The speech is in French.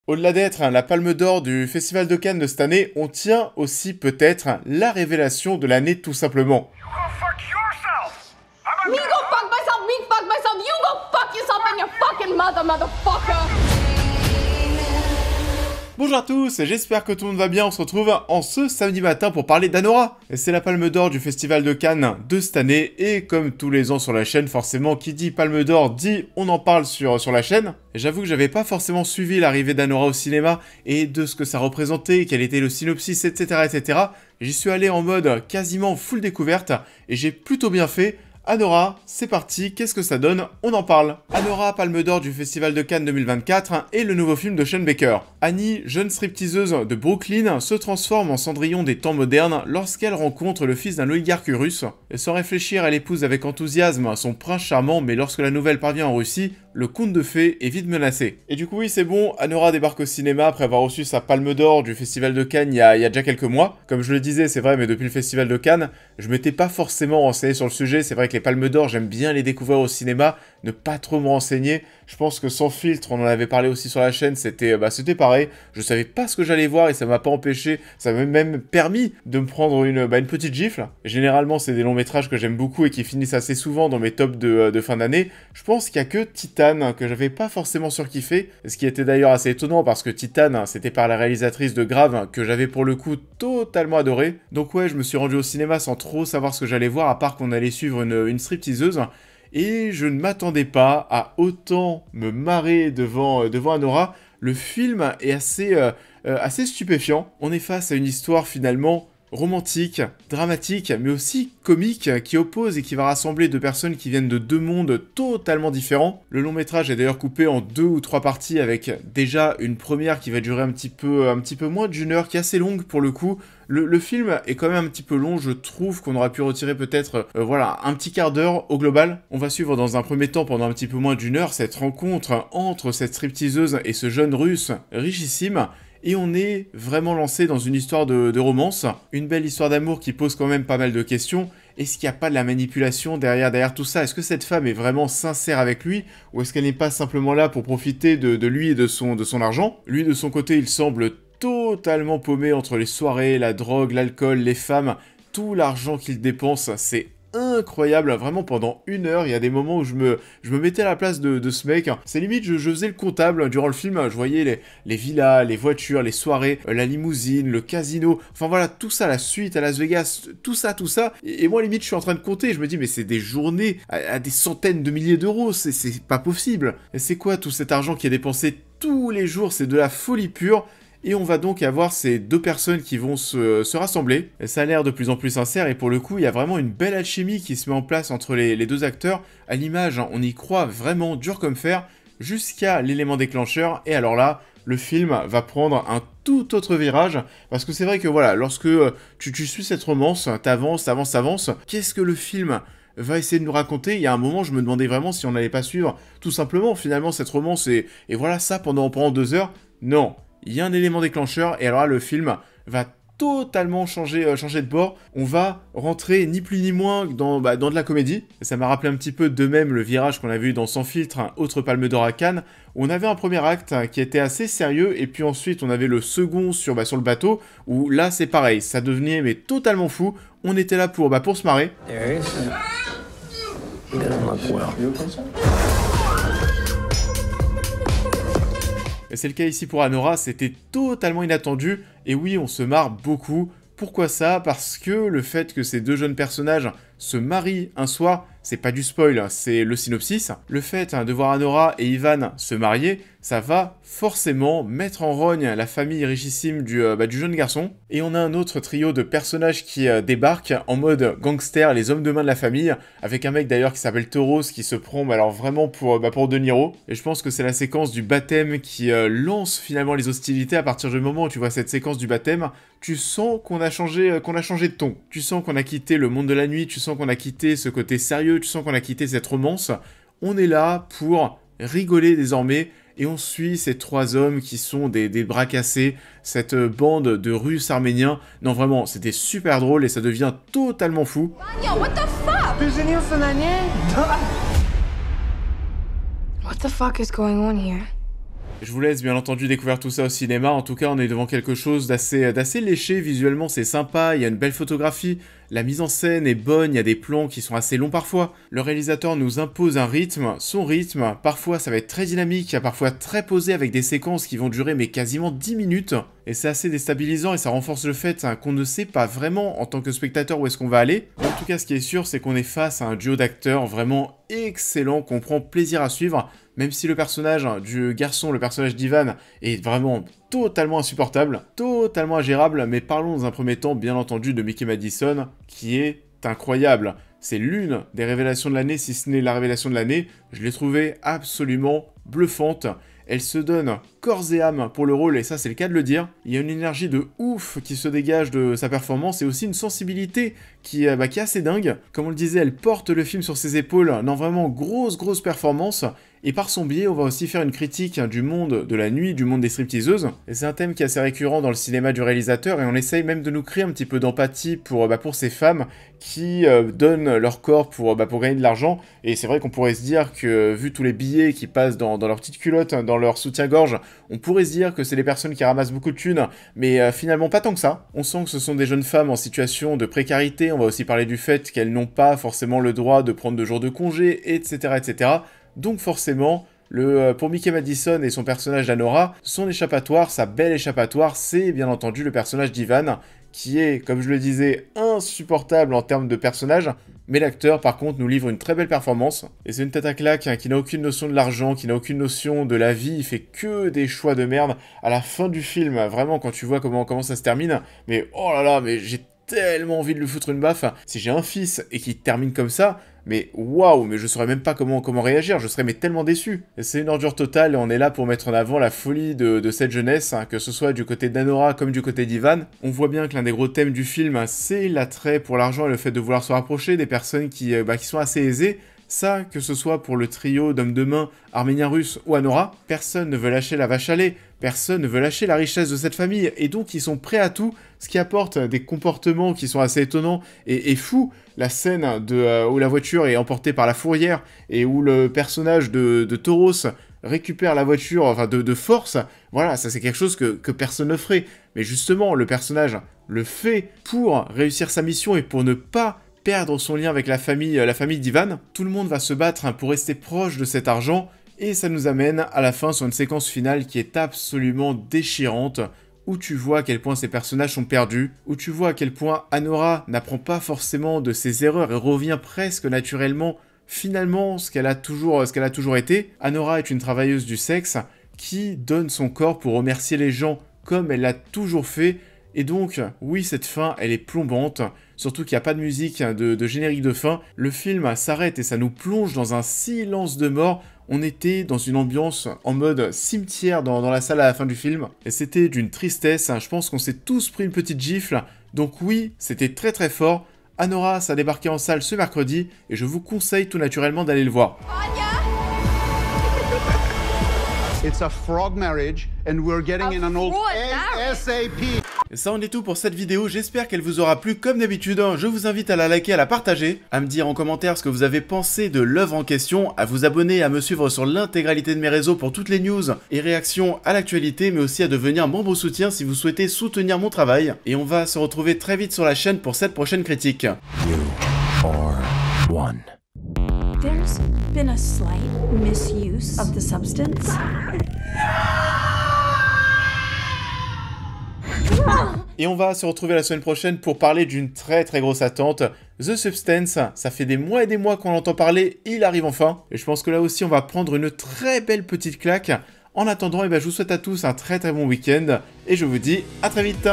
Au-delà d'être la palme d'or du Festival de Cannes de cette année, on tient aussi peut-être la révélation de l'année tout simplement. Me go fuck myself, me fuck myself, you go fuck yourself and your fucking motherfucker! Bonjour à tous, j'espère que tout le monde va bien, on se retrouve en ce samedi matin pour parler d'Anora. C'est la palme d'or du Festival de Cannes de cette année, et comme tous les ans sur la chaîne, forcément, qui dit palme d'or dit on en parle sur la chaîne. J'avoue que j'avais pas forcément suivi l'arrivée d'Anora au cinéma, et de ce que ça représentait, quel était le synopsis, etc. etc. J'y suis allé en mode quasiment full découverte, et j'ai plutôt bien fait. Anora, c'est parti, qu'est-ce que ça donne? On en parle. Anora, palme d'or du Festival de Cannes 2024, et le nouveau film de Sean Baker. Annie, jeune stripteaseuse de Brooklyn, se transforme en Cendrillon des temps modernes lorsqu'elle rencontre le fils d'un oligarque russe. Et sans réfléchir, elle épouse avec enthousiasme son prince charmant, mais lorsque la nouvelle parvient en Russie, le conte de fées est vite menacé. Et du coup, oui, c'est bon, Anora débarque au cinéma après avoir reçu sa palme d'or du Festival de Cannes il y a déjà quelques mois. Comme je le disais, c'est vrai, mais depuis le Festival de Cannes, je m'étais pas forcément renseigné sur le sujet. C'est vrai que les palmes d'or, j'aime bien les découvrir au cinéma, ne pas trop me renseigner. Je pense que Sans Filtre, on en avait parlé aussi sur la chaîne, c'était pareil. Je savais pas ce que j'allais voir et ça m'a pas empêché, ça m'a même permis de me prendre une petite gifle. Généralement, c'est des longs métrages que j'aime beaucoup et qui finissent assez souvent dans mes tops de fin d'année. Je pense qu'il y a que Titane que j'avais pas forcément surkiffé, ce qui était d'ailleurs assez étonnant parce que Titane, c'était par la réalisatrice de Grave que j'avais pour le coup totalement adoré. Donc ouais, je me suis rendu au cinéma sans trop savoir ce que j'allais voir, à part qu'on allait suivre une stripteaseuse. Et je ne m'attendais pas à autant me marrer devant Anora. Le film est assez stupéfiant. On est face à une histoire finalement romantique, dramatique, mais aussi comique, qui oppose et qui va rassembler deux personnes qui viennent de deux mondes totalement différents. Le long métrage est d'ailleurs coupé en 2 ou 3 parties, avec déjà une première qui va durer un petit peu moins d'une heure, qui est assez longue pour le coup. Le film est quand même un petit peu long, je trouve qu'on aurait pu retirer peut-être, un petit quart d'heure au global. On va suivre dans un premier temps, pendant un petit peu moins d'une heure, cette rencontre entre cette stripteaseuse et ce jeune russe richissime. Et on est vraiment lancé dans une histoire de romance, une belle histoire d'amour qui pose quand même pas mal de questions. Est-ce qu'il n'y a pas de la manipulation derrière tout ça? Est-ce que cette femme est vraiment sincère avec lui? Ou est-ce qu'elle n'est pas simplement là pour profiter de lui et de son argent? Lui, de son côté, il semble totalement paumé entre les soirées, la drogue, l'alcool, les femmes. Tout l'argent qu'il dépense, c'est incroyable, vraiment pendant une heure, il y a des moments où je me mettais à la place de ce mec, c'est limite, je faisais le comptable durant le film, je voyais les villas, les voitures, les soirées, la limousine, le casino, enfin voilà, tout ça, la suite à Las Vegas, tout ça, et moi limite je suis en train de compter, je me dis mais c'est des journées à des centaines de milliers d'euros, c'est pas possible, et c'est quoi tout cet argent qui est dépensé tous les jours, c'est de la folie pure. Et on va donc avoir ces deux personnes qui vont se rassembler. Et ça a l'air de plus en plus sincère et pour le coup, il y a vraiment une belle alchimie qui se met en place entre les deux acteurs. À l'image, hein, on y croit vraiment dur comme fer jusqu'à l'élément déclencheur. Et alors là, le film va prendre un tout autre virage. Parce que c'est vrai que voilà, lorsque tu suis cette romance, t'avances. Qu'est-ce que le film va essayer de nous raconter? Il y a un moment, je me demandais vraiment si on n'allait pas suivre tout simplement finalement cette romance et voilà ça pendant 2 heures. Non. Il y a un élément déclencheur, et alors là, le film va totalement changer de bord. On va rentrer ni plus ni moins dans de la comédie. Et ça m'a rappelé un petit peu de même le virage qu'on a vu dans Sans Filtre, autre palme d'or à Cannes, où on avait un premier acte qui était assez sérieux, et puis ensuite on avait le second sur le bateau, où là c'est pareil, ça devenait mais totalement fou. On était là pour se marrer. Et c'est le cas ici pour Anora, c'était totalement inattendu, et oui, on se marre beaucoup. Pourquoi ça? Parce que le fait que ces deux jeunes personnages se marient un soir, c'est pas du spoil, c'est le synopsis. Le fait de voir Anora et Ivan se marier, ça va forcément mettre en rogne la famille richissime du jeune garçon. Et on a un autre trio de personnages qui débarquent en mode gangster, les hommes de main de la famille, avec un mec d'ailleurs qui s'appelle Tauros qui se prend alors vraiment pour De Niro. Et je pense que c'est la séquence du baptême qui lance finalement les hostilités. À partir du moment où tu vois cette séquence du baptême, tu sens qu'on a changé de ton. Tu sens qu'on a quitté le monde de la nuit, tu sens qu'on a quitté ce côté sérieux, tu sens qu'on a quitté cette romance. On est là pour rigoler désormais, et on suit ces 3 hommes qui sont des bras cassés, cette bande de Russes arméniens. Non vraiment, c'était super drôle et ça devient totalement fou. What the fuck? What the fuck is going on here? Je vous laisse bien entendu découvrir tout ça au cinéma. En tout cas, on est devant quelque chose d'assez léché. Visuellement, c'est sympa, il y a une belle photographie. La mise en scène est bonne, il y a des plans qui sont assez longs parfois. Le réalisateur nous impose un rythme, son rythme. Parfois, ça va être très dynamique, parfois très posé avec des séquences qui vont durer mais quasiment 10 minutes. Et c'est assez déstabilisant et ça renforce le fait qu'on ne sait pas vraiment en tant que spectateur où est-ce qu'on va aller. Mais en tout cas, ce qui est sûr, c'est qu'on est face à un duo d'acteurs vraiment excellent, qu'on prend plaisir à suivre. Même si le personnage du garçon, le personnage d'Ivan, est vraiment totalement insupportable, totalement ingérable, mais parlons dans un premier temps, bien entendu, de Mickey Madison, qui est incroyable. C'est l'une des révélations de l'année, si ce n'est la révélation de l'année. Je l'ai trouvée absolument bluffante. Elle se donne corps et âme pour le rôle, et ça c'est le cas de le dire. Il y a une énergie de ouf qui se dégage de sa performance, et aussi une sensibilité qui est assez dingue. Comme on le disait, elle porte le film sur ses épaules. Non, vraiment grosse performance. Et par son biais, on va aussi faire une critique du monde de la nuit, du monde des stripteaseuses. Et c'est un thème qui est assez récurrent dans le cinéma du réalisateur, et on essaye même de nous créer un petit peu d'empathie pour ces femmes qui donnent leur corps pour gagner de l'argent. Et c'est vrai qu'on pourrait se dire que, vu tous les billets qui passent dans leurs petites culottes, dans leur soutien-gorge, on pourrait se dire que c'est des personnes qui ramassent beaucoup de thunes, mais finalement pas tant que ça. On sent que ce sont des jeunes femmes en situation de précarité, on va aussi parler du fait qu'elles n'ont pas forcément le droit de prendre 2 jours de congé, etc. etc. Donc forcément, pour Mickey Madison et son personnage d'Anora, son échappatoire, sa belle échappatoire, c'est bien entendu le personnage d'Ivan, qui est, comme je le disais, insupportable en termes de personnage, mais l'acteur, par contre, nous livre une très belle performance. Et c'est une tête à claque qui n'a aucune notion de l'argent, qui n'a aucune notion de la vie, il fait que des choix de merde. À la fin du film, vraiment, quand tu vois comment ça se termine, mais oh là là, mais j'ai tellement envie de lui foutre une baffe. Si j'ai un fils et qu'il termine comme ça, mais waouh, mais je saurais même pas comment réagir, je serais tellement déçu. C'est une ordure totale et on est là pour mettre en avant la folie de cette jeunesse, que ce soit du côté d'Anora comme du côté d'Ivan. On voit bien que l'un des gros thèmes du film, c'est l'attrait pour l'argent et le fait de vouloir se rapprocher des personnes qui sont assez aisées. Ça, que ce soit pour le trio d'hommes de main, Arménien-Russe ou Anora, personne ne veut lâcher la vache à lait, personne ne veut lâcher la richesse de cette famille, et donc ils sont prêts à tout, ce qui apporte des comportements qui sont assez étonnants et fous. La scène où la voiture est emportée par la fourrière, et où le personnage de Tauros récupère la voiture, de force, voilà, ça c'est quelque chose que personne ne ferait. Mais justement, le personnage le fait pour réussir sa mission et pour ne pas perdre son lien avec la famille d'Ivan. Tout le monde va se battre pour rester proche de cet argent, et ça nous amène à la fin sur une séquence finale qui est absolument déchirante, où tu vois à quel point ces personnages sont perdus, où tu vois à quel point Anora n'apprend pas forcément de ses erreurs et revient presque naturellement, finalement, ce qu'elle a toujours été. Anora est une travailleuse du sexe qui donne son corps pour remercier les gens comme elle l'a toujours fait. Et donc, oui, cette fin, elle est plombante, surtout qu'il n'y a pas de musique de générique de fin. Le film s'arrête et ça nous plonge dans un silence de mort. On était dans une ambiance en mode cimetière dans la salle à la fin du film. Et c'était d'une tristesse, je pense qu'on s'est tous pris une petite gifle. Donc oui, c'était très fort. Anora, ça a débarqué en salle ce mercredi, et je vous conseille tout naturellement d'aller le voir. It's a frog marriage and we're getting in an old ASAP. Et ça en est tout pour cette vidéo, j'espère qu'elle vous aura plu comme d'habitude. Je vous invite à la liker, à la partager, à me dire en commentaire ce que vous avez pensé de l'œuvre en question, à vous abonner, à me suivre sur l'intégralité de mes réseaux pour toutes les news et réactions à l'actualité, mais aussi à devenir membre soutien si vous souhaitez soutenir mon travail. Et on va se retrouver très vite sur la chaîne pour cette prochaine critique. You are one. There's been a slight misuse of the substance. Et on va se retrouver la semaine prochaine pour parler d'une très grosse attente, The Substance. Ça fait des mois et des mois qu'on entend parler, il arrive enfin. Et je pense que là aussi on va prendre une très belle petite claque. En attendant, je vous souhaite à tous un très bon week-end, et je vous dis à très vite.